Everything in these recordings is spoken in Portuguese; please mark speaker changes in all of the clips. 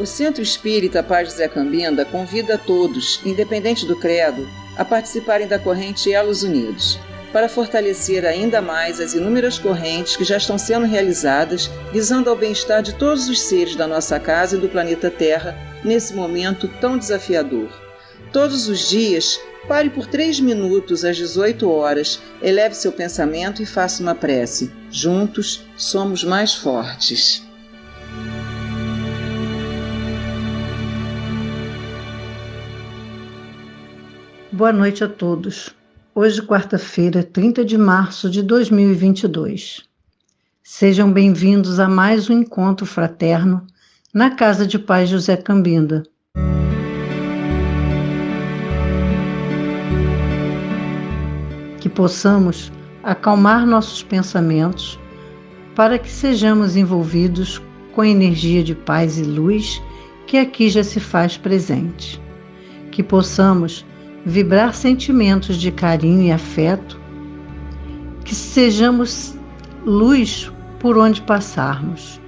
Speaker 1: O Centro Espírita Paz José Cambinda convida a todos, independente do credo, a participarem da corrente Elos Unidos, para fortalecer ainda mais as inúmeras correntes que já estão sendo realizadas, visando ao bem-estar de todos os seres da nossa casa e do planeta Terra, nesse momento tão desafiador. Todos os dias, pare por 3 minutos às 18 horas, eleve seu pensamento e faça uma prece. Juntos, somos mais fortes.
Speaker 2: Boa noite a todos. Hoje, quarta-feira, 30 de março de 2022. Sejam bem-vindos a mais um encontro fraterno na Casa de Paz José Cambinda. Que possamos acalmar nossos pensamentos para que sejamos envolvidos com a energia de paz e luz que aqui já se faz presente. Que possamos vibrar sentimentos de carinho e afeto, que sejamos luz por onde passarmos,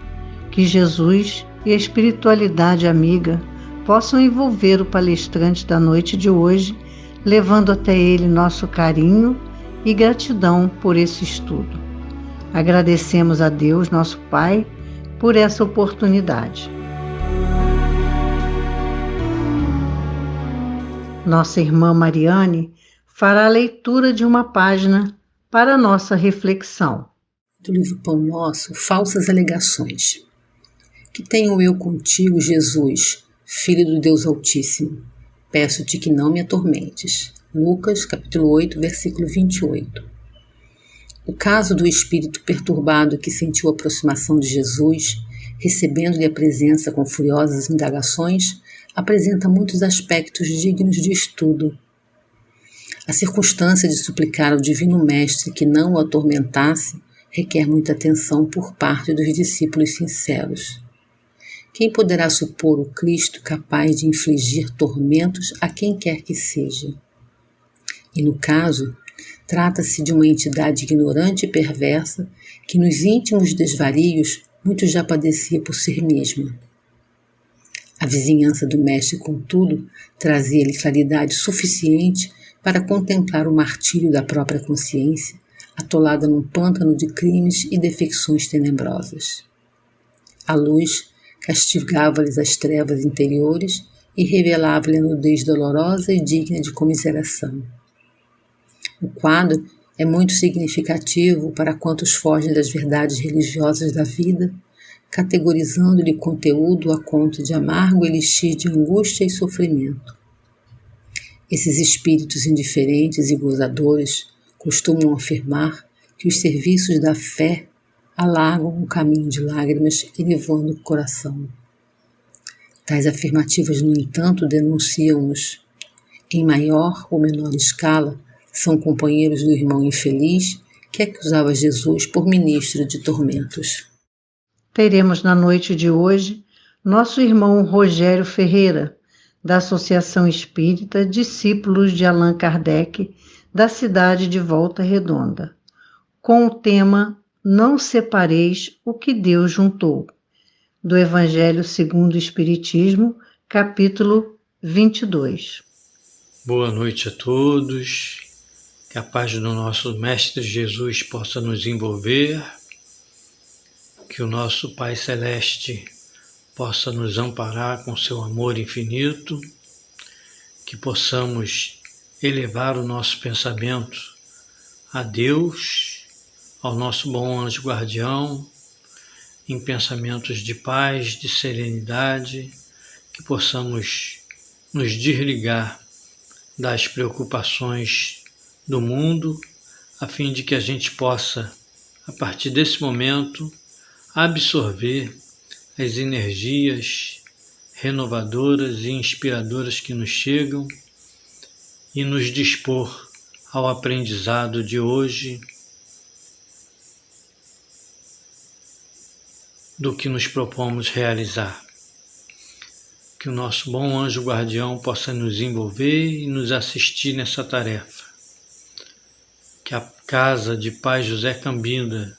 Speaker 2: que Jesus e a espiritualidade amiga possam envolver o palestrante da noite de hoje, levando até ele nosso carinho e gratidão por esse estudo. Agradecemos a Deus, nosso Pai, por essa oportunidade. Nossa irmã Mariane fará a leitura de uma página para a nossa reflexão.
Speaker 3: Do livro Pão Nosso, Falsas Alegações. Que tenho eu contigo, Jesus, Filho do Deus Altíssimo. Peço-te que não me atormentes. Lucas, capítulo 8, versículo 28. O caso do espírito perturbado que sentiu a aproximação de Jesus, recebendo-lhe a presença com furiosas indagações, apresenta muitos aspectos dignos de estudo. A circunstância de suplicar ao Divino Mestre que não o atormentasse requer muita atenção por parte dos discípulos sinceros. Quem poderá supor o Cristo capaz de infligir tormentos a quem quer que seja? E no caso, trata-se de uma entidade ignorante e perversa que nos íntimos desvarios muito já padecia por si mesma. A vizinhança do mestre, contudo, trazia-lhe claridade suficiente para contemplar o martírio da própria consciência, atolada num pântano de crimes e defecções tenebrosas. A luz castigava-lhes as trevas interiores e revelava-lhe a nudez dolorosa e digna de comiseração. O quadro é muito significativo para quantos fogem das verdades religiosas da vida, categorizando-lhe conteúdo a conta de amargo elixir de angústia e sofrimento. Esses espíritos indiferentes e gozadores costumam afirmar que os serviços da fé alagam um caminho de lágrimas, elevando o coração. Tais afirmativas, no entanto, denunciam-nos, em maior ou menor escala, são companheiros do irmão infeliz que acusava Jesus por ministro de tormentos.
Speaker 2: Teremos na noite de hoje nosso irmão Rogério Ferreira, da Associação Espírita Discípulos de Allan Kardec, da cidade de Volta Redonda, com o tema Não Separeis o que Deus juntou, do Evangelho segundo o Espiritismo, capítulo 22.
Speaker 4: Boa noite a todos, que a paz do nosso Mestre Jesus possa nos envolver, que o nosso Pai Celeste possa nos amparar com seu amor infinito, que possamos elevar o nosso pensamento a Deus, ao nosso bom anjo guardião, em pensamentos de paz, de serenidade, que possamos nos desligar das preocupações do mundo, a fim de que a gente possa, a partir desse momento, absorver as energias renovadoras e inspiradoras que nos chegam e nos dispor ao aprendizado de hoje do que nos propomos realizar. Que o nosso bom anjo guardião possa nos envolver e nos assistir nessa tarefa. Que a Casa de Paz José Cambinda,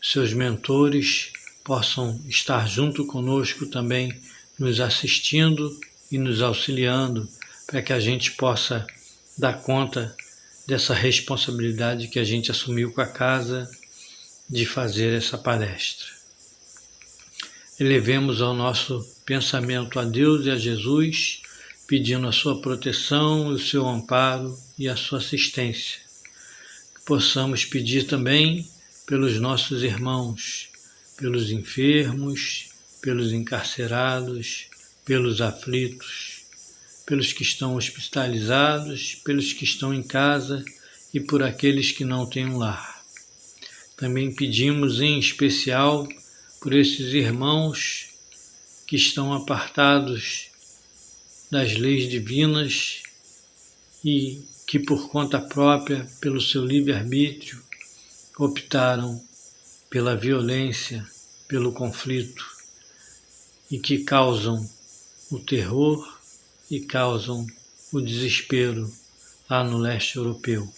Speaker 4: seus mentores, possam estar junto conosco também nos assistindo e nos auxiliando para que a gente possa dar conta dessa responsabilidade que a gente assumiu com a casa de fazer essa palestra. Elevemos ao nosso pensamento a Deus e a Jesus, pedindo a sua proteção, o seu amparo e a sua assistência. Que possamos pedir também pelos nossos irmãos, pelos enfermos, pelos encarcerados, pelos aflitos, pelos que estão hospitalizados, pelos que estão em casa e por aqueles que não têm um lar. Também pedimos em especial por esses irmãos que estão apartados das leis divinas e que por conta própria, pelo seu livre-arbítrio, optaram pela violência, pelo conflito e que causam o terror e causam o desespero lá no leste europeu.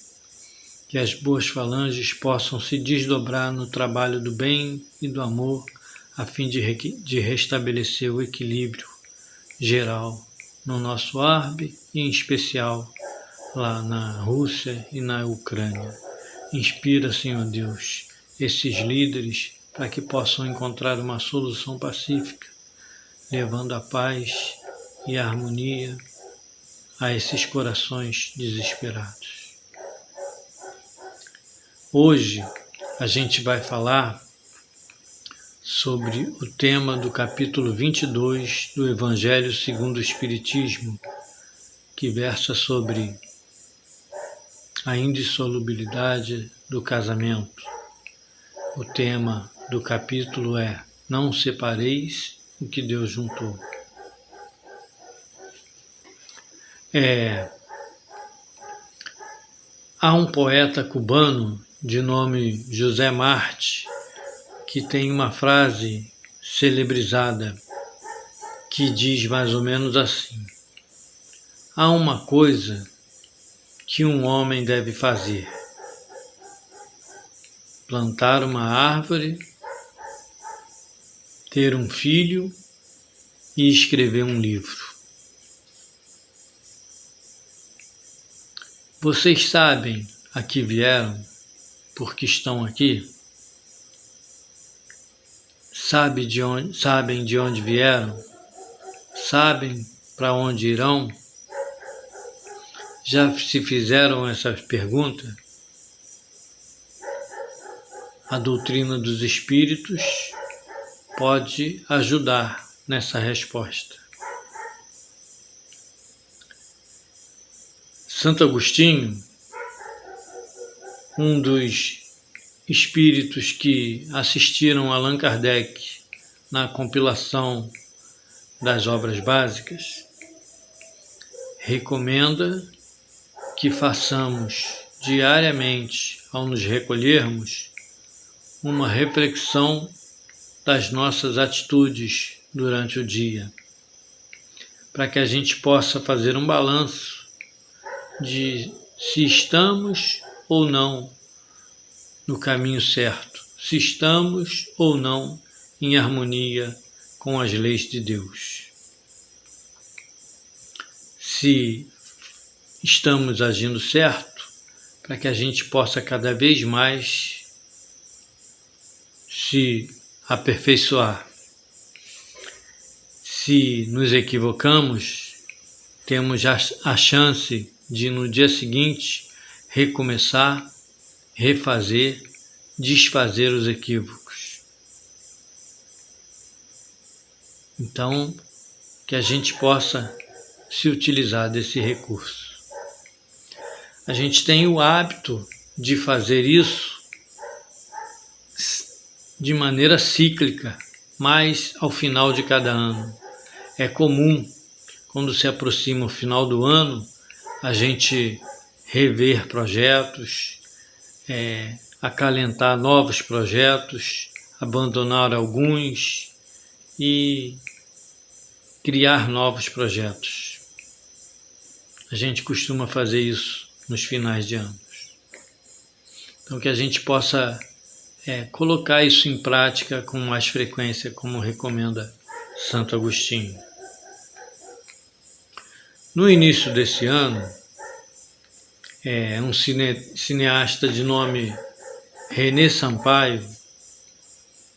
Speaker 4: Que as boas falanges possam se desdobrar no trabalho do bem e do amor, a fim de restabelecer o equilíbrio geral no nosso orbe e em especial lá na Rússia e na Ucrânia. Inspira, Senhor Deus, esses líderes para que possam encontrar uma solução pacífica, levando a paz e a harmonia a esses corações desesperados. Hoje a gente vai falar sobre o tema do capítulo 22 do Evangelho segundo o Espiritismo, que versa sobre a indissolubilidade do casamento. O tema do capítulo é: Não separeis o que Deus juntou. Há um poeta cubano de nome José Martí que tem uma frase celebrizada que diz mais ou menos assim: há uma coisa que um homem deve fazer: plantar uma árvore, ter um filho e escrever um livro. Vocês sabem a que vieram, porque estão aqui? Sabem de onde vieram? Sabem para onde irão? Já se fizeram essa pergunta? A doutrina dos espíritos pode ajudar nessa resposta. Santo Agostinho, um dos espíritos que assistiram a Allan Kardec na compilação das obras básicas, recomenda que façamos diariamente, ao nos recolhermos, uma reflexão das nossas atitudes durante o dia, para que a gente possa fazer um balanço de se estamos ou não no caminho certo, se estamos ou não em harmonia com as leis de Deus. Se estamos agindo certo, para que a gente possa cada vez mais se aperfeiçoar. Se nos equivocamos, temos a chance de no dia seguinte recomeçar, refazer, desfazer os equívocos. Então, que a gente possa se utilizar desse recurso. A gente tem o hábito de fazer isso de maneira cíclica, mas ao final de cada ano. É comum, quando se aproxima o final do ano, a gente rever projetos, acalentar novos projetos, abandonar alguns e criar novos projetos. A gente costuma fazer isso nos finais de anos. Então, que a gente possa colocar isso em prática com mais frequência, como recomenda Santo Agostinho. No início desse ano, um cineasta de nome René Sampaio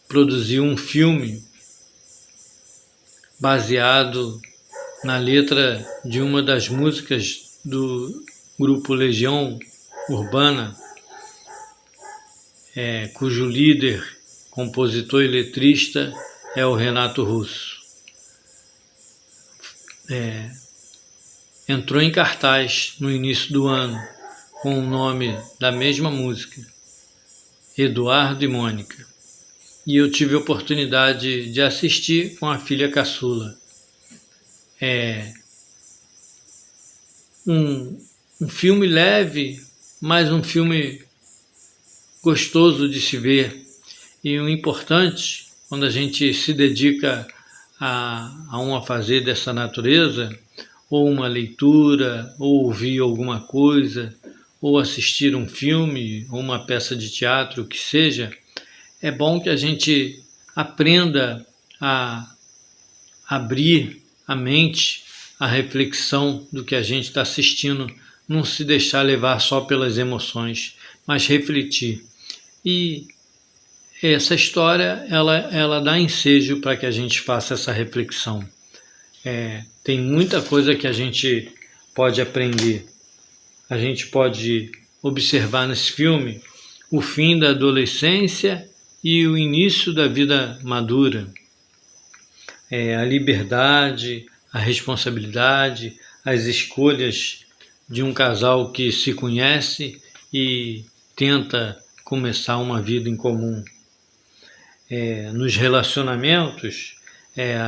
Speaker 4: produziu um filme baseado na letra de uma das músicas do grupo Legião Urbana, cujo líder, compositor e letrista é o Renato Russo. Entrou em cartaz no início do ano com o nome da mesma música, Eduardo e Mônica. E eu tive a oportunidade de assistir com a filha caçula. Um filme leve, mas um filme gostoso de se ver. E o importante, quando a gente se dedica a um afazer dessa natureza, ou uma leitura, ou ouvir alguma coisa, ou assistir um filme, ou uma peça de teatro, o que seja, é bom que a gente aprenda a abrir a mente, a reflexão do que a gente está assistindo, não se deixar levar só pelas emoções, mas refletir. E essa história, ela dá ensejo para que a gente faça essa reflexão. Tem muita coisa que a gente pode aprender. A gente pode observar nesse filme o fim da adolescência e o início da vida madura. A liberdade, a responsabilidade, as escolhas de um casal que se conhece e tenta começar uma vida em comum. Nos relacionamentos,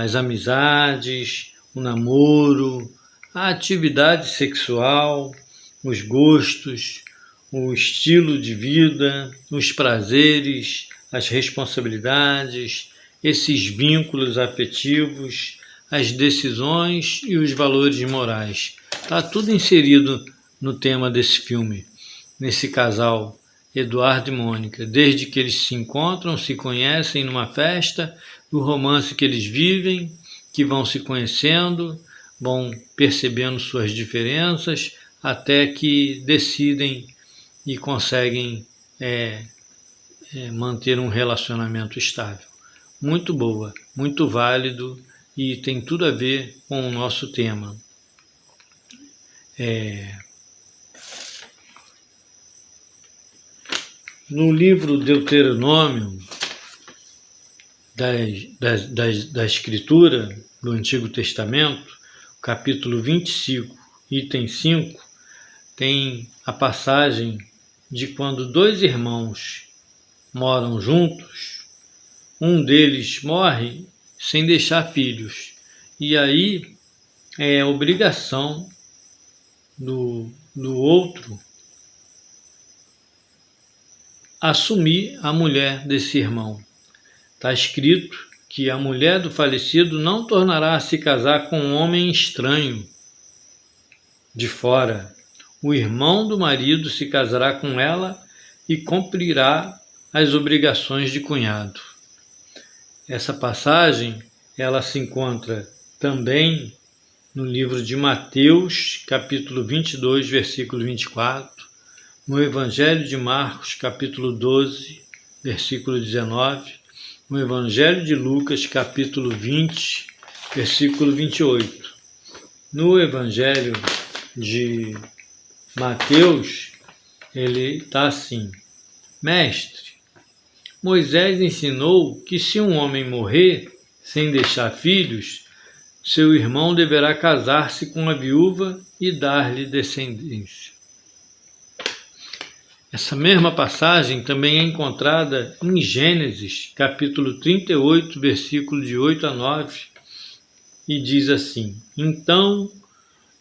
Speaker 4: as amizades, o namoro, a atividade sexual, os gostos, o estilo de vida, os prazeres, as responsabilidades, esses vínculos afetivos, as decisões e os valores morais. Está tudo inserido no tema desse filme, nesse casal Eduardo e Mônica, desde que eles se encontram, se conhecem numa festa, o romance que eles vivem, que vão se conhecendo, vão percebendo suas diferenças, até que decidem e conseguem manter um relacionamento estável. Muito boa, muito válido e tem tudo a ver com o nosso tema. No livro Deuteronômio, da Escritura, do Antigo Testamento, capítulo 25, item 5, tem a passagem de quando dois irmãos moram juntos, um deles morre sem deixar filhos, e aí é obrigação do outro assumir a mulher desse irmão. Está escrito que a mulher do falecido não tornará a se casar com um homem estranho de fora. O irmão do marido se casará com ela e cumprirá as obrigações de cunhado. Essa passagem, ela se encontra também no livro de Mateus, capítulo 22, versículo 24, no Evangelho de Marcos, capítulo 12, versículo 19, no Evangelho de Lucas, capítulo 20, versículo 28. No Evangelho de Mateus, ele está assim: Mestre, Moisés ensinou que se um homem morrer sem deixar filhos, seu irmão deverá casar-se com a viúva e dar-lhe descendência. Essa mesma passagem também é encontrada em Gênesis, capítulo 38, versículo de 8 a 9, e diz assim: Então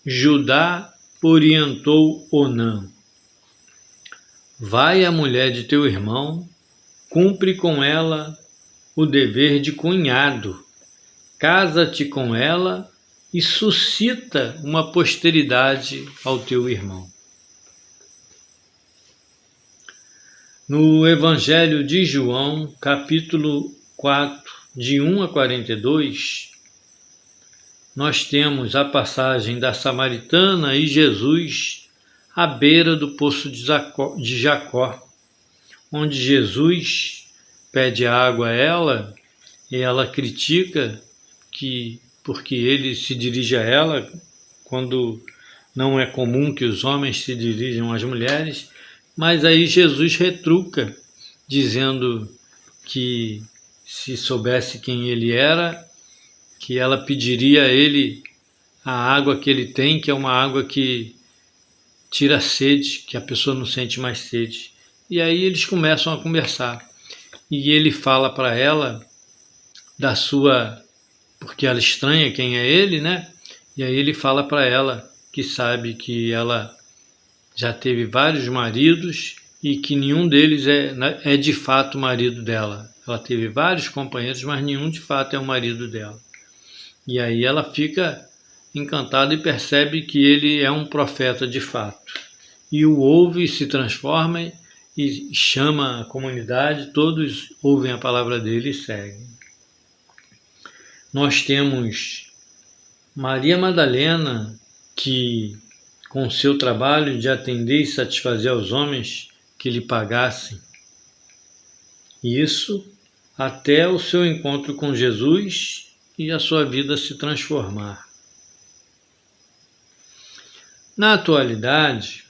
Speaker 4: Judá orientou Onã: Vai à mulher de teu irmão, cumpre com ela o dever de cunhado, casa-te com ela e suscita uma posteridade ao teu irmão. No Evangelho de João, capítulo 4, de 1 a 42, nós temos a passagem da samaritana e Jesus à beira do poço de Jacó, onde Jesus pede água a ela e ela critica porque ele se dirige a ela quando não é comum que os homens se dirijam às mulheres, mas aí Jesus retruca, dizendo que se soubesse quem ele era, que ela pediria a ele a água que ele tem, que é uma água que tira a sede, que a pessoa não sente mais sede. E aí eles começam a conversar. E ele fala para ela da sua... porque ela estranha quem é ele, né? E aí ele fala para ela que sabe que ela já teve vários maridos e que nenhum deles é de fato o marido dela. Ela teve vários companheiros, mas nenhum de fato é o marido dela. E aí ela fica encantada e percebe que ele é um profeta de fato. E o ouve, se transforma e chama a comunidade, todos ouvem a palavra dele e seguem. Nós temos Maria Madalena, que com seu trabalho de atender e satisfazer aos homens que lhe pagassem. Isso até o seu encontro com Jesus e a sua vida se transformar. Na atualidade,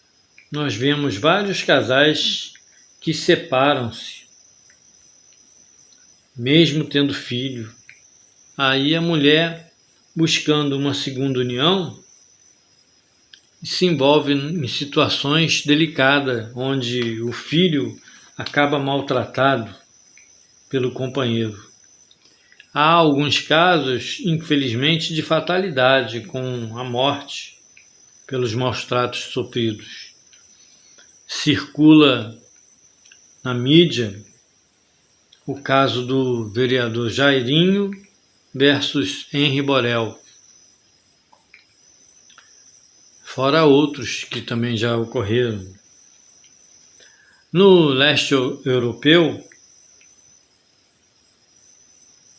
Speaker 4: nós vemos vários casais que separam-se, mesmo tendo filho. Aí a mulher, buscando uma segunda união, se envolve em situações delicadas, onde o filho acaba maltratado pelo companheiro. Há alguns casos, infelizmente, de fatalidade, com a morte pelos maus tratos sofridos. Circula na mídia o caso do vereador Jairinho versus Henri Borel, fora outros que também já ocorreram. No leste europeu,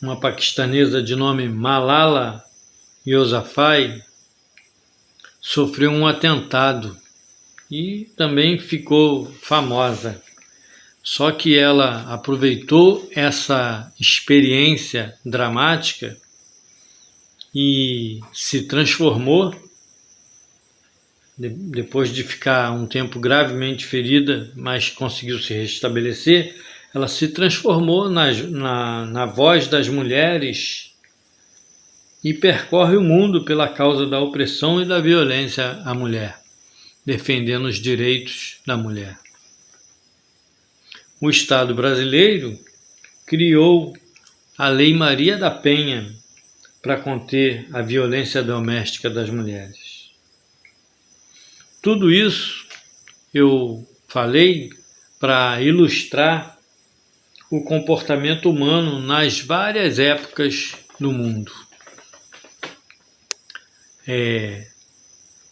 Speaker 4: uma paquistanesa de nome Malala Yousafzai sofreu um atentado e também ficou famosa. Só que ela aproveitou essa experiência dramática e se transformou, depois de ficar um tempo gravemente ferida, mas conseguiu se restabelecer. Ela se transformou na voz das mulheres e percorre o mundo pela causa da opressão e da violência à mulher, defendendo os direitos da mulher. O Estado brasileiro criou a Lei Maria da Penha para conter a violência doméstica das mulheres. Tudo isso eu falei para ilustrar o comportamento humano nas várias épocas do mundo.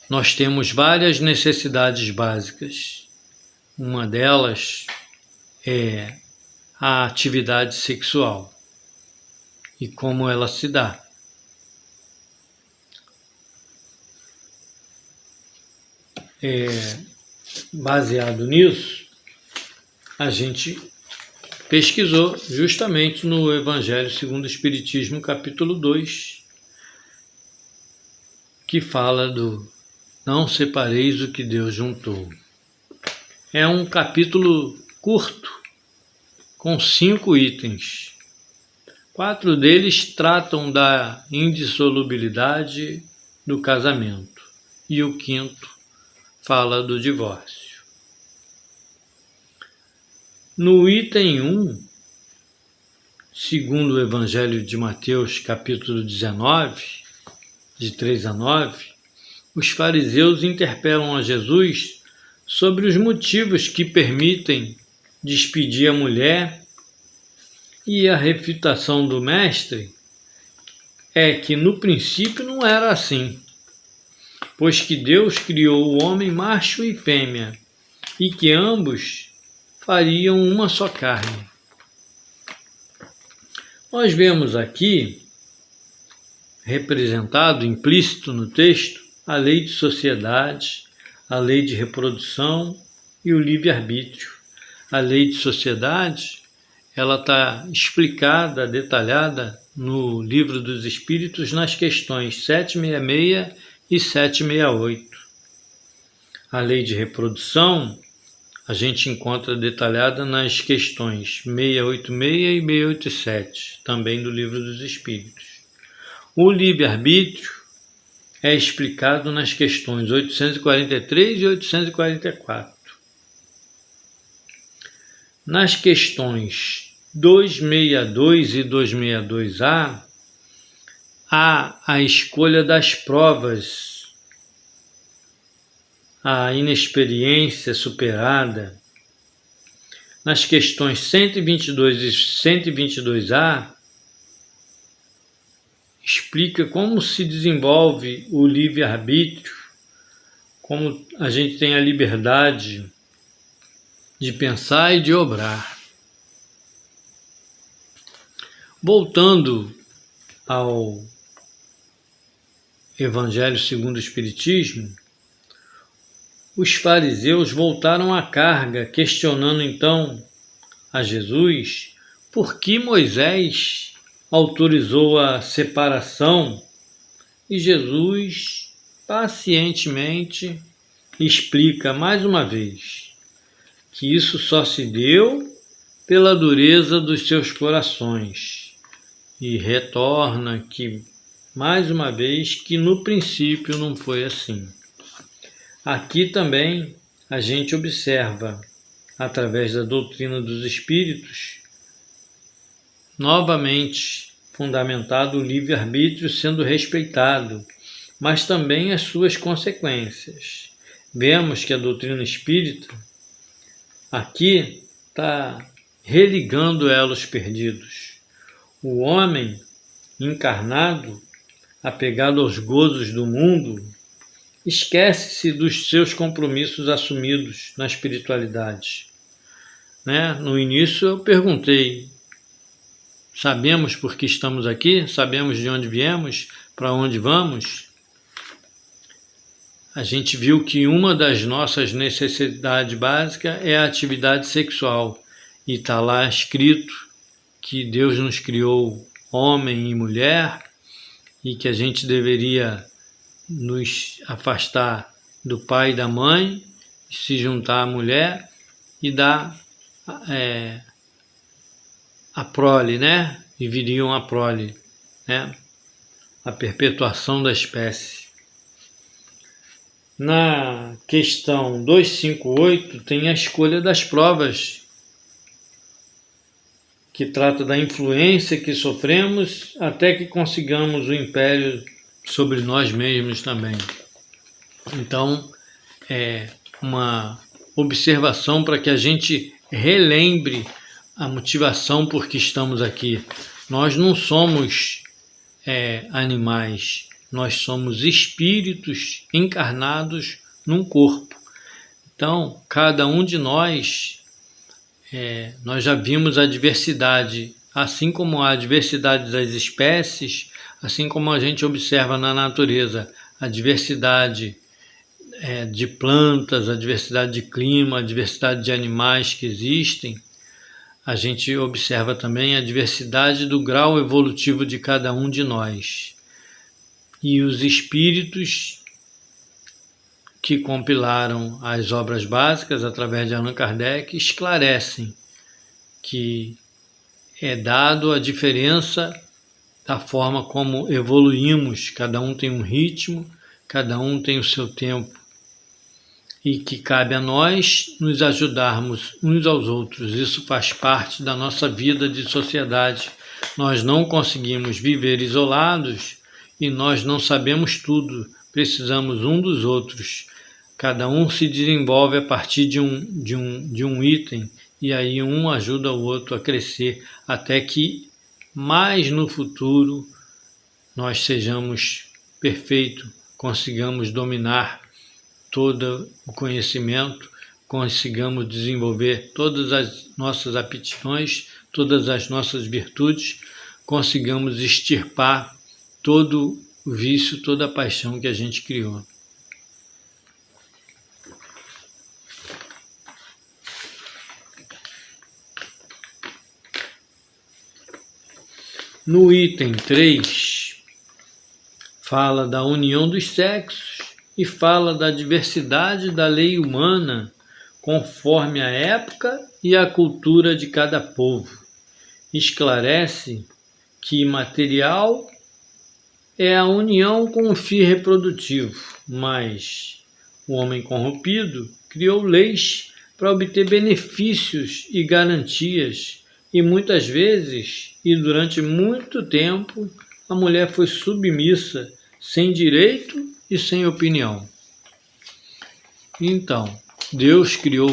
Speaker 4: Nós temos várias necessidades básicas. Uma delas é a atividade sexual e como ela se dá. Baseado nisso, a gente pesquisou justamente no Evangelho segundo o Espiritismo, capítulo 2, que fala do não separeis o que Deus juntou. É um capítulo curto, com 5 itens. 4 deles tratam da indissolubilidade do casamento e o 5º fala do divórcio. No item 1, segundo o Evangelho de Mateus, capítulo 19, de 3 a 9, os fariseus interpelam a Jesus sobre os motivos que permitem despedir a mulher, e a refutação do mestre é que no princípio não era assim, pois que Deus criou o homem macho e fêmea, e que ambos fariam uma só carne. Nós vemos aqui representado, implícito no texto, a lei de sociedade, a lei de reprodução e o livre-arbítrio. A lei de sociedade, ela está explicada, detalhada no Livro dos Espíritos nas questões 766 e 768. A lei de reprodução a gente encontra detalhada nas questões 686 e 687, também do Livro dos Espíritos. O livre-arbítrio é explicado nas questões 843 e 844. Nas questões 262 e 262A, há a escolha das provas, a inexperiência superada. Nas questões 122 e 122A, explica como se desenvolve o livre-arbítrio, como a gente tem a liberdade de pensar e de obrar. Voltando ao Evangelho segundo o Espiritismo, os fariseus voltaram à carga, questionando então a Jesus por que Moisés autorizou a separação, e Jesus pacientemente explica mais uma vez que isso só se deu pela dureza dos seus corações, e retorna que, mais uma vez, que no princípio não foi assim. Aqui também a gente observa, através da doutrina dos espíritos, novamente fundamentado o livre-arbítrio sendo respeitado, mas também as suas consequências. Vemos que a doutrina espírita aqui está religando elos perdidos. O homem encarnado, apegado aos gozos do mundo, esquece-se dos seus compromissos assumidos na espiritualidade. No início eu perguntei: sabemos por que estamos aqui? Sabemos de onde viemos? Para onde vamos? A gente viu que uma das nossas necessidades básicas é a atividade sexual. E está lá escrito que Deus nos criou homem e mulher e que a gente deveria nos afastar do pai e da mãe, se juntar à mulher e dar a prole, e viriam a prole, a perpetuação da espécie. Na questão 258 tem a escolha das provas, que trata da influência que sofremos até que consigamos o império sobre nós mesmos também. Então, é uma observação para que a gente relembre a motivação por que estamos aqui. Nós não somos animais, nós somos espíritos encarnados num corpo. Então, cada um de nós já vimos a diversidade, assim como a diversidade das espécies, assim como a gente observa na natureza a diversidade de plantas, a diversidade de clima, a diversidade de animais que existem, a gente observa também a diversidade do grau evolutivo de cada um de nós. E os espíritos que compilaram as obras básicas através de Allan Kardec esclarecem que é dado a diferença da forma como evoluímos, cada um tem um ritmo, cada um tem o seu tempo, e que cabe a nós nos ajudarmos uns aos outros. Isso faz parte da nossa vida de sociedade. Nós não conseguimos viver isolados e nós não sabemos tudo, precisamos um dos outros. Cada um se desenvolve a partir de um item, e aí um ajuda o outro a crescer, até que mais no futuro nós sejamos perfeitos, consigamos dominar todo o conhecimento, consigamos desenvolver todas as nossas aptidões, todas as nossas virtudes, consigamos extirpar todo o vício, toda a paixão que a gente criou. No item 3, fala da união dos sexos e fala da diversidade da lei humana conforme a época e a cultura de cada povo. Esclarece que material é a união com o fio reprodutivo, mas o homem corrompido criou leis para obter benefícios e garantias, e muitas vezes, e durante muito tempo, a mulher foi submissa, sem direito e sem opinião. Então, Deus criou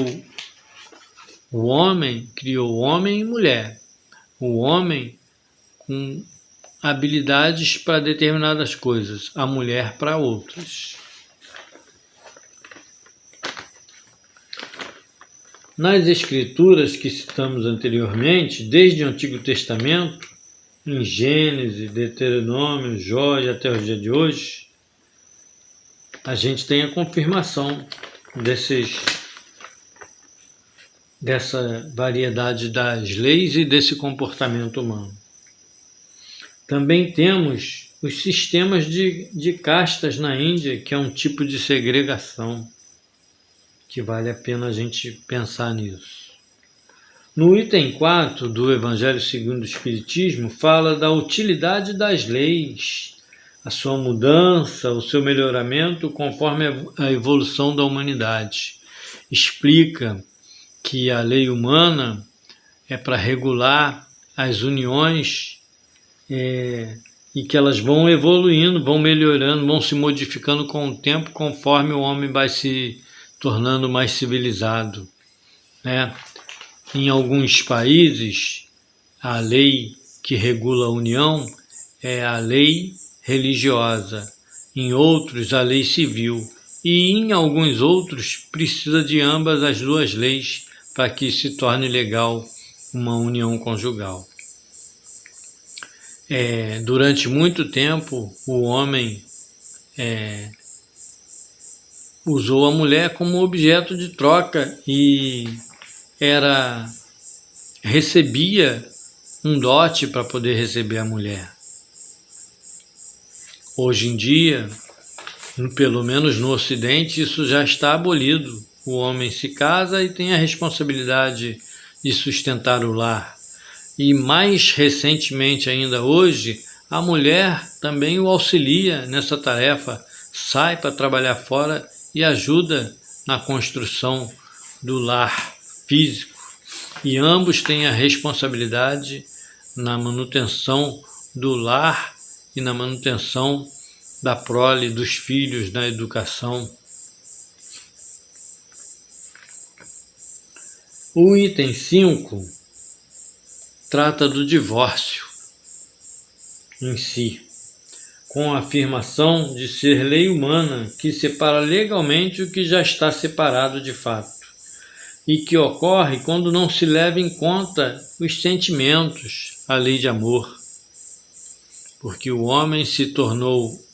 Speaker 4: homem e mulher. O homem com habilidades para determinadas coisas, a mulher para outras. Nas escrituras que citamos anteriormente, desde o Antigo Testamento, em Gênesis, Deuteronômio, Jó e até o dia de hoje, a gente tem a confirmação dessa variedade das leis e desse comportamento humano. Também temos os sistemas de castas na Índia, que é um tipo de segregação, que vale a pena a gente pensar nisso. No item 4 do Evangelho segundo o Espiritismo, fala da utilidade das leis, a sua mudança, o seu melhoramento conforme a evolução da humanidade. Explica que a lei humana é para regular as uniões e que elas vão evoluindo, vão melhorando, vão se modificando com o tempo conforme o homem vai se tornando mais civilizado, né? Em alguns países, a lei que regula a união é a lei religiosa, em outros a lei civil, e em alguns outros precisa de ambas as duas leis para que se torne legal uma união conjugal. Durante muito tempo, o homem usou a mulher como objeto de troca e recebia um dote para poder receber a mulher. Hoje em dia, pelo menos no Ocidente, isso já está abolido. O homem se casa e tem a responsabilidade de sustentar o lar. E mais recentemente ainda hoje, a mulher também o auxilia nessa tarefa, sai para trabalhar fora e ajuda na construção do lar físico. E ambos têm a responsabilidade na manutenção do lar e na manutenção da prole, dos filhos, na educação. O item 5 trata do divórcio em si, com a afirmação de ser lei humana que separa legalmente o que já está separado de fato, e que ocorre quando não se leva em conta os sentimentos, a lei de amor, porque o homem se tornou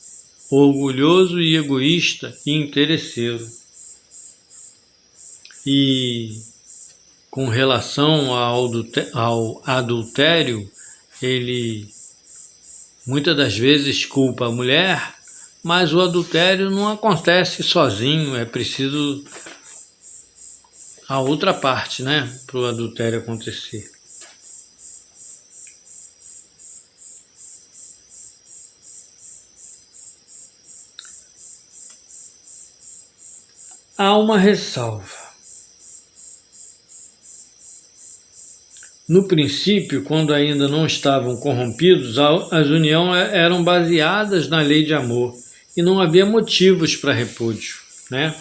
Speaker 4: orgulhoso e egoísta e interesseiro. E com relação ao adultério, ele muitas das vezes culpa a mulher, mas o adultério não acontece sozinho, é preciso a outra parte, né, para o adultério acontecer. Há uma ressalva. No princípio, quando ainda não estavam corrompidos, as uniões eram baseadas na lei de amor e não havia motivos para repúdio, né?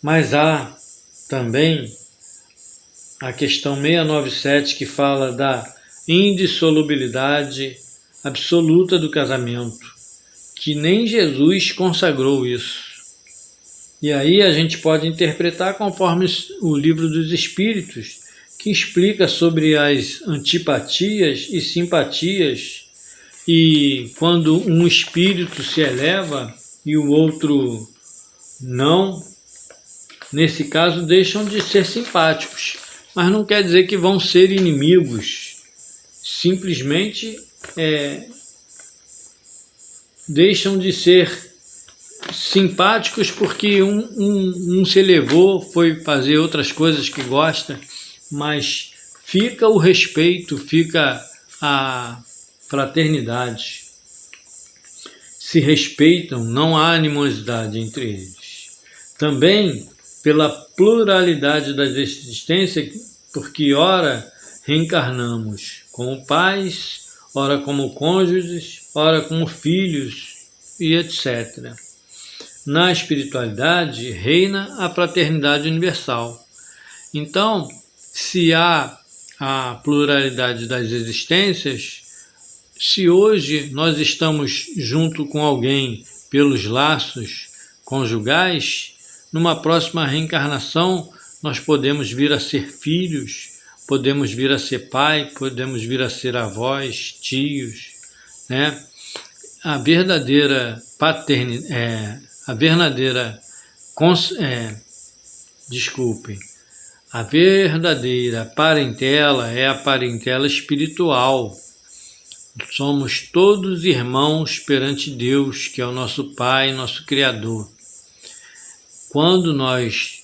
Speaker 4: Mas há também a questão 697 que fala da indissolubilidade absoluta do casamento, que nem Jesus consagrou isso. E aí a gente pode interpretar conforme o Livro dos Espíritos, que explica sobre as antipatias e simpatias e quando um espírito se eleva e o outro não, nesse caso deixam de ser simpáticos, mas não quer dizer que vão ser inimigos, simplesmente deixam de ser simpáticos porque um se elevou, foi fazer outras coisas que gosta, mas fica o respeito, fica a fraternidade. Se respeitam, não há animosidade entre eles. Também pela pluralidade das existências, porque ora reencarnamos como pais, ora como cônjuges, ora como filhos e etc. Na espiritualidade reina a fraternidade universal. Então, se há a pluralidade das existências, se hoje nós estamos junto com alguém pelos laços conjugais, numa próxima reencarnação nós podemos vir a ser filhos, podemos vir a ser pai, podemos vir a ser avós, tios, né? A verdadeira a verdadeira parentela é a parentela espiritual. Somos todos irmãos perante Deus, que é o nosso Pai, nosso Criador. Quando nós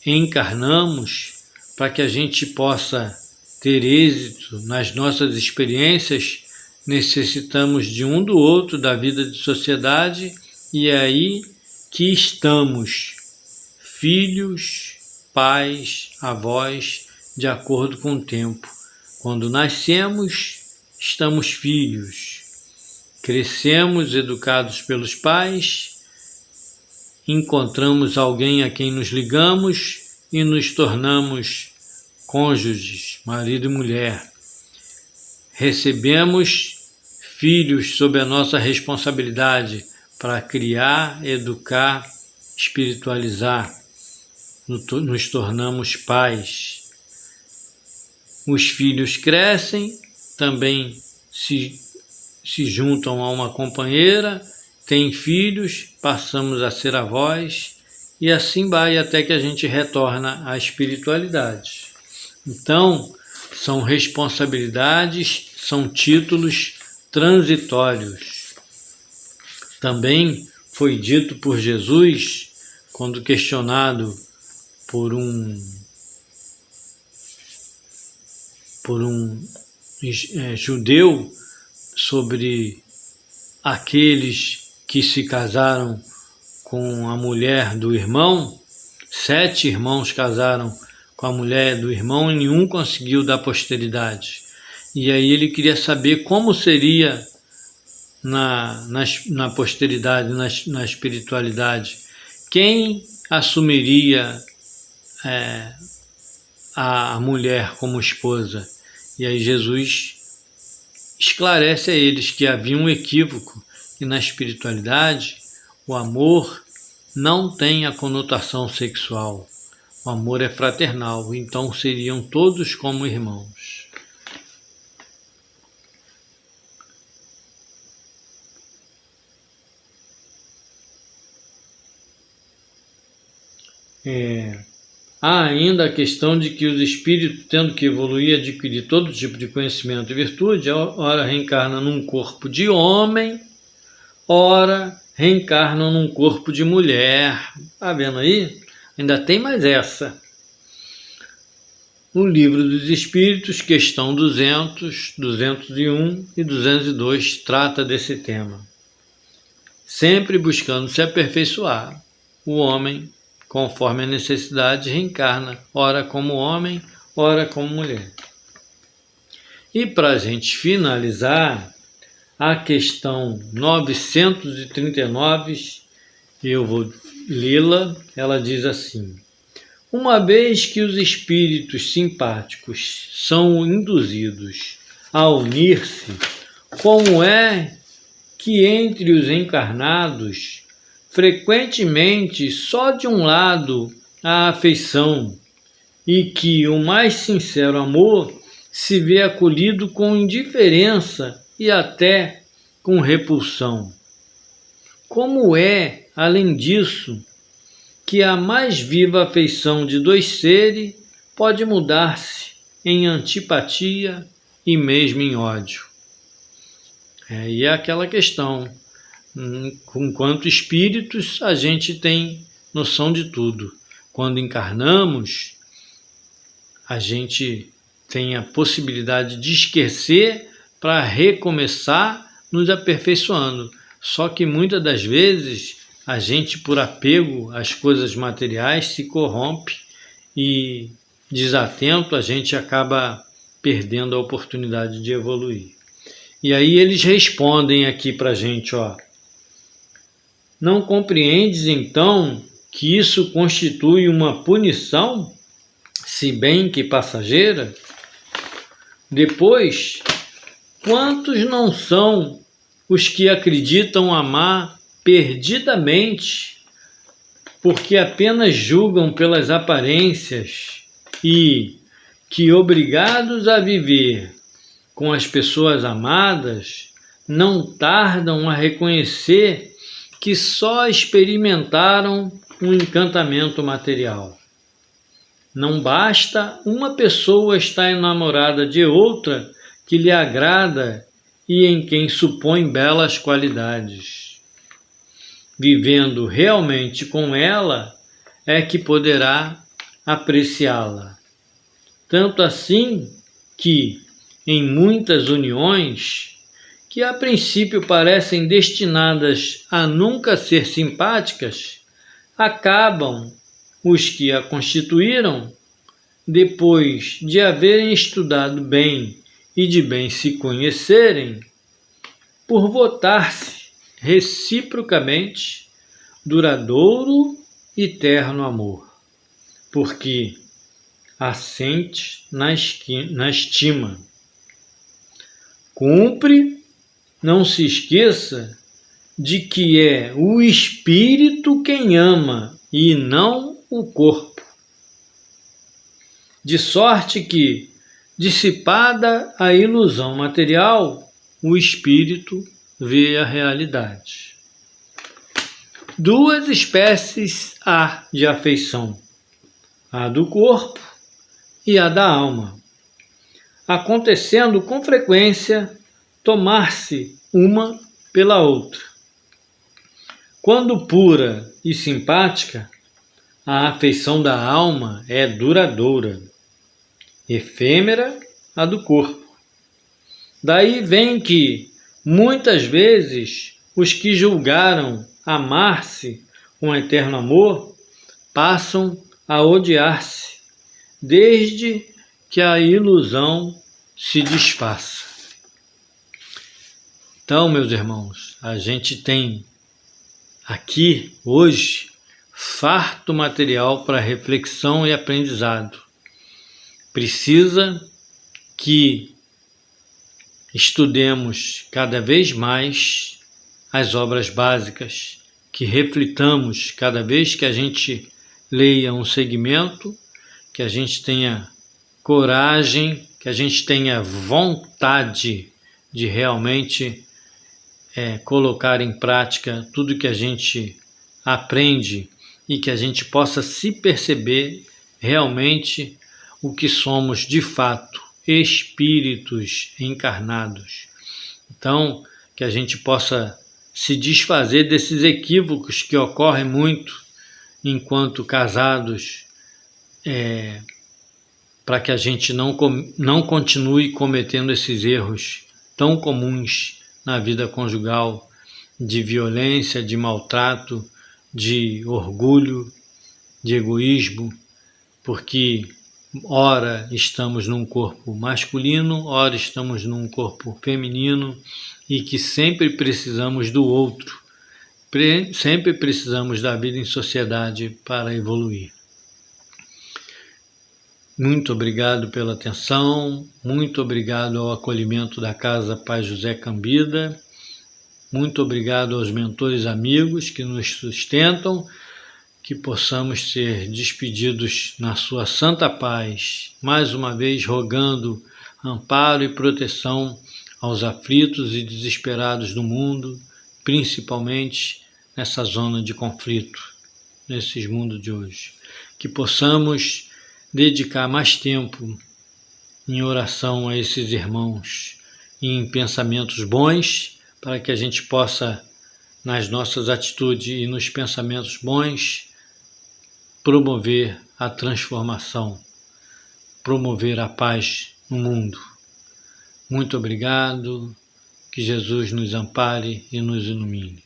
Speaker 4: encarnamos, para que a gente possa ter êxito nas nossas experiências, necessitamos de um do outro, da vida de sociedade, e é aí que estamos, filhos, pais, avós, de acordo com o tempo. Quando nascemos, estamos filhos, crescemos educados pelos pais, encontramos alguém a quem nos ligamos e nos tornamos cônjuges, marido e mulher. Recebemos filhos sob a nossa responsabilidade para criar, educar, espiritualizar. Nos tornamos pais. Os filhos crescem, também se juntam a uma companheira, têm filhos, passamos a ser avós, e assim vai até que a gente retorna à espiritualidade. Então, são responsabilidades, são títulos transitórios. Também foi dito por Jesus, quando questionado por um judeu sobre aqueles que se casaram com a mulher do irmão. 7 irmãos casaram com a mulher do irmão e nenhum conseguiu dar posteridade. E aí ele queria saber como seria na posteridade, na espiritualidade, quem assumiria a mulher como esposa. E aí Jesus esclarece a eles que havia um equívoco, e na espiritualidade o amor não tem a conotação sexual. O amor é fraternal, então seriam todos como irmãos. Há ainda a questão de que os espíritos, tendo que evoluir, adquirir todo tipo de conhecimento e virtude, ora reencarnam num corpo de homem, ora reencarnam num corpo de mulher. Tá vendo aí? Ainda tem mais essa. O Livro dos Espíritos, questão 200, 201 e 202, trata desse tema. Sempre buscando se aperfeiçoar, o homem, conforme a necessidade, reencarna, ora como homem, ora como mulher. E para a gente finalizar, a questão 939, eu vou lê-la, ela diz assim: uma vez que os espíritos simpáticos são induzidos a unir-se, como é que entre os encarnados frequentemente só de um lado há afeição, e que o mais sincero amor se vê acolhido com indiferença e até com repulsão. Como é, além disso, que a mais viva afeição de dois seres pode mudar-se em antipatia e mesmo em ódio? E é aquela questão, enquanto espíritos a gente tem noção de tudo. Quando encarnamos, a gente tem a possibilidade de esquecer para recomeçar nos aperfeiçoando. Só que muitas das vezes a gente, por apego às coisas materiais, se corrompe e, desatento, a gente acaba perdendo a oportunidade de evoluir. E aí eles respondem aqui para a gente, não compreendes então que isso constitui uma punição, se bem que passageira? Depois, quantos não são os que acreditam amar perdidamente, porque apenas julgam pelas aparências e que, obrigados a viver com as pessoas amadas, não tardam a reconhecer que só experimentaram um encantamento material. Não basta uma pessoa estar enamorada de outra que lhe agrada e em quem supõe belas qualidades. Vivendo realmente com ela é que poderá apreciá-la. Tanto assim que, em muitas uniões, que a princípio parecem destinadas a nunca ser simpáticas, acabam os que a constituíram, depois de haverem estudado bem e de bem se conhecerem, por votar-se reciprocamente duradouro e terno amor, porque assente na estima. Cumpre, não se esqueça de que é o espírito quem ama e não o corpo. De sorte que, dissipada a ilusão material, o espírito vê a realidade. Duas espécies há de afeição, a do corpo e a da alma, acontecendo com frequência tomar-se uma pela outra. Quando pura e simpática, a afeição da alma é duradoura, efêmera a do corpo. Daí vem que, muitas vezes, os que julgaram amar-se com eterno amor passam a odiar-se, desde que a ilusão se desfaça. Então, meus irmãos, a gente tem aqui, hoje, farto material para reflexão e aprendizado. Precisa que estudemos cada vez mais as obras básicas, que reflitamos cada vez que a gente leia um segmento, que a gente tenha coragem, que a gente tenha vontade de realmente colocar em prática tudo que a gente aprende e que a gente possa se perceber realmente o que somos de fato, espíritos encarnados. Então, que a gente possa se desfazer desses equívocos que ocorrem muito enquanto casados, para que a gente não continue cometendo esses erros tão comuns na vida conjugal, de violência, de maltrato, de orgulho, de egoísmo, porque ora estamos num corpo masculino, ora estamos num corpo feminino e que sempre precisamos do outro, sempre precisamos da vida em sociedade para evoluir. Muito obrigado pela atenção, muito obrigado ao acolhimento da Casa Pai José Cambida, muito obrigado aos mentores amigos que nos sustentam, que possamos ser despedidos na sua santa paz, mais uma vez rogando amparo e proteção aos aflitos e desesperados do mundo, principalmente nessa zona de conflito, nesses mundos de hoje. Que possamos dedicar mais tempo em oração a esses irmãos, em pensamentos bons, para que a gente possa, nas nossas atitudes e nos pensamentos bons, promover a transformação, promover a paz no mundo. Muito obrigado, que Jesus nos ampare e nos ilumine.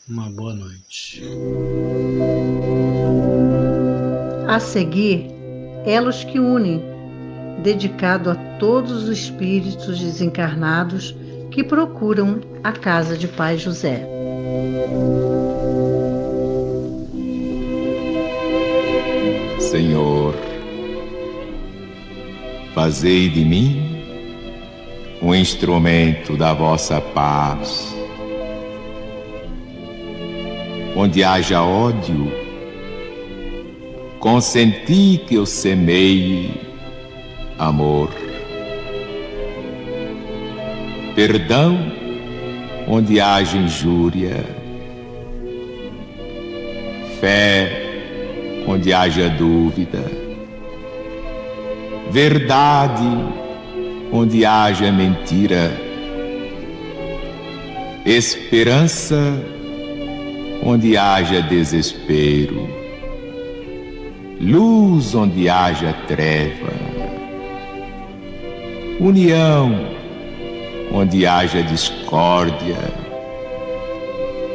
Speaker 4: Uma boa noite.
Speaker 2: A seguir, Elos que Unem, dedicado a todos os espíritos desencarnados que procuram a casa de Pai José.
Speaker 5: Senhor, fazei de mim um instrumento da vossa paz. Onde haja ódio, consenti que eu semeie amor. Perdão, onde haja injúria. Fé, onde haja dúvida. Verdade, onde haja mentira. Esperança, onde haja desespero. Luz, onde haja treva. União, onde haja discórdia.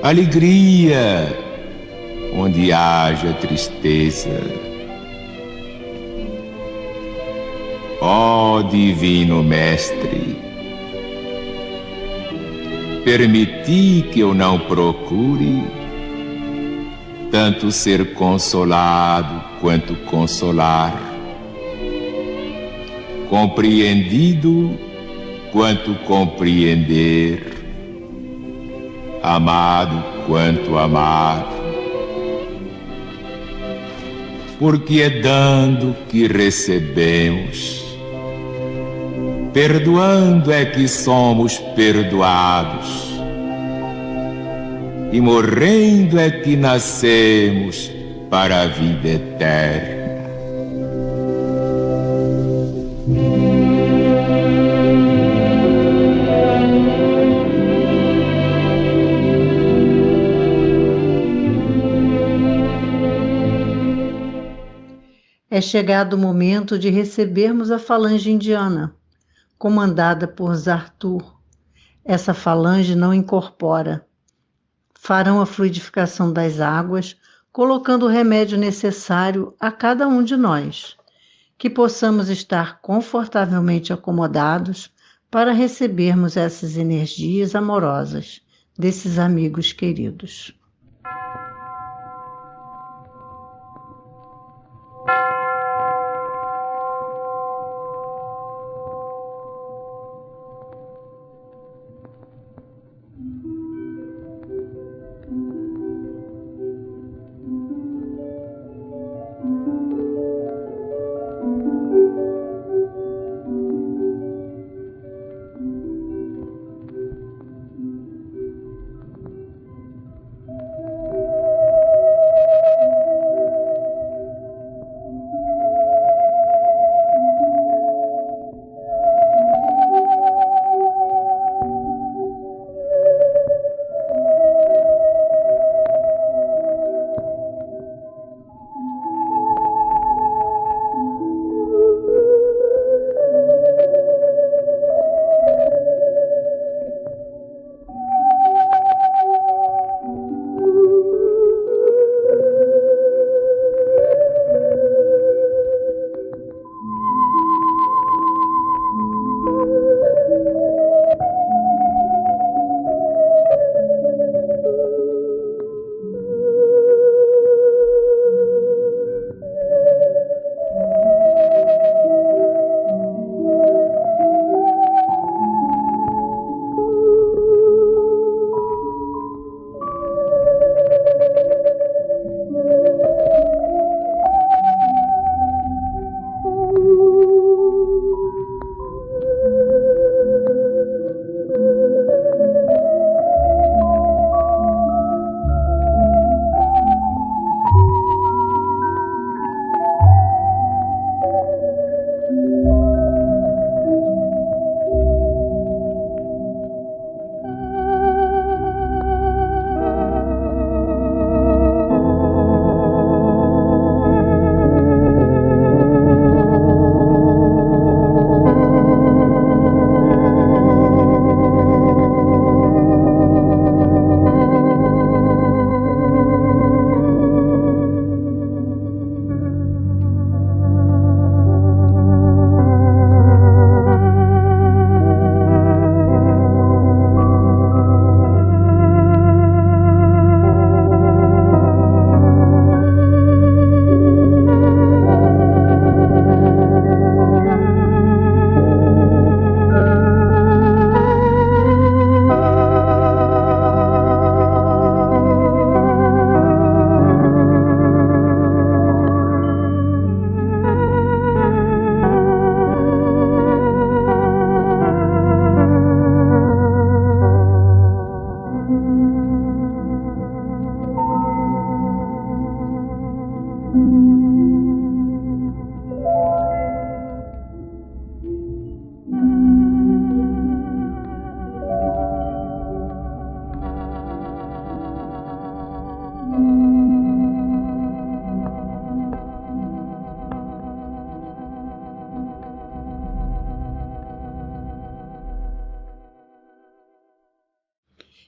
Speaker 5: Alegria, onde haja tristeza. Ó Divino Mestre, permiti que eu não procure tanto ser consolado quanto consolar, compreendido quanto compreender, amado quanto amar. Porque é dando que recebemos, perdoando é que somos perdoados, e morrendo é que nascemos para a vida eterna.
Speaker 2: É chegado o momento de recebermos a falange indiana, comandada por Zartur. Essa falange não incorpora. Farão a fluidificação das águas, colocando o remédio necessário a cada um de nós, que possamos estar confortavelmente acomodados para recebermos essas energias amorosas desses amigos queridos.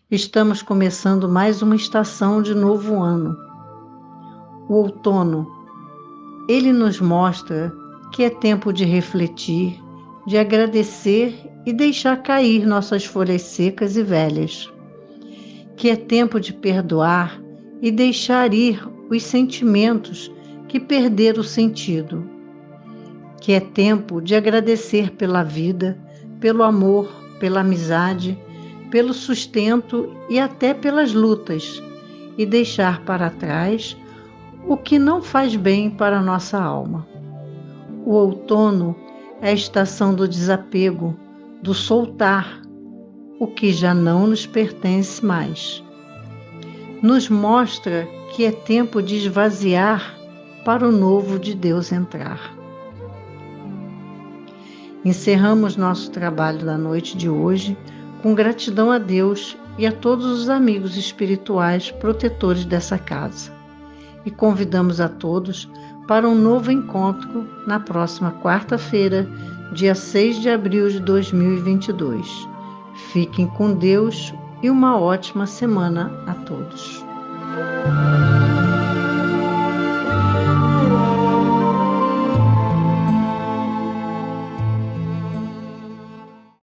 Speaker 2: Estamos começando mais uma estação de novo ano. O outono, ele nos mostra que é tempo de refletir, de agradecer e deixar cair nossas folhas secas e velhas. Que é tempo de perdoar e deixar ir os sentimentos que perderam o sentido. Que é tempo de agradecer pela vida, pelo amor, pela amizade, pelo sustento e até pelas lutas, e deixar para trás o que não faz bem para a nossa alma. O outono é a estação do desapego, do soltar o que já não nos pertence mais. Nos mostra que é tempo de esvaziar para o novo de Deus entrar. Encerramos nosso trabalho da noite de hoje com gratidão a Deus e a todos os amigos espirituais protetores dessa casa. E convidamos a todos para um novo encontro na próxima quarta-feira, dia 6 de abril de 2022. Fiquem com Deus e uma ótima semana a todos.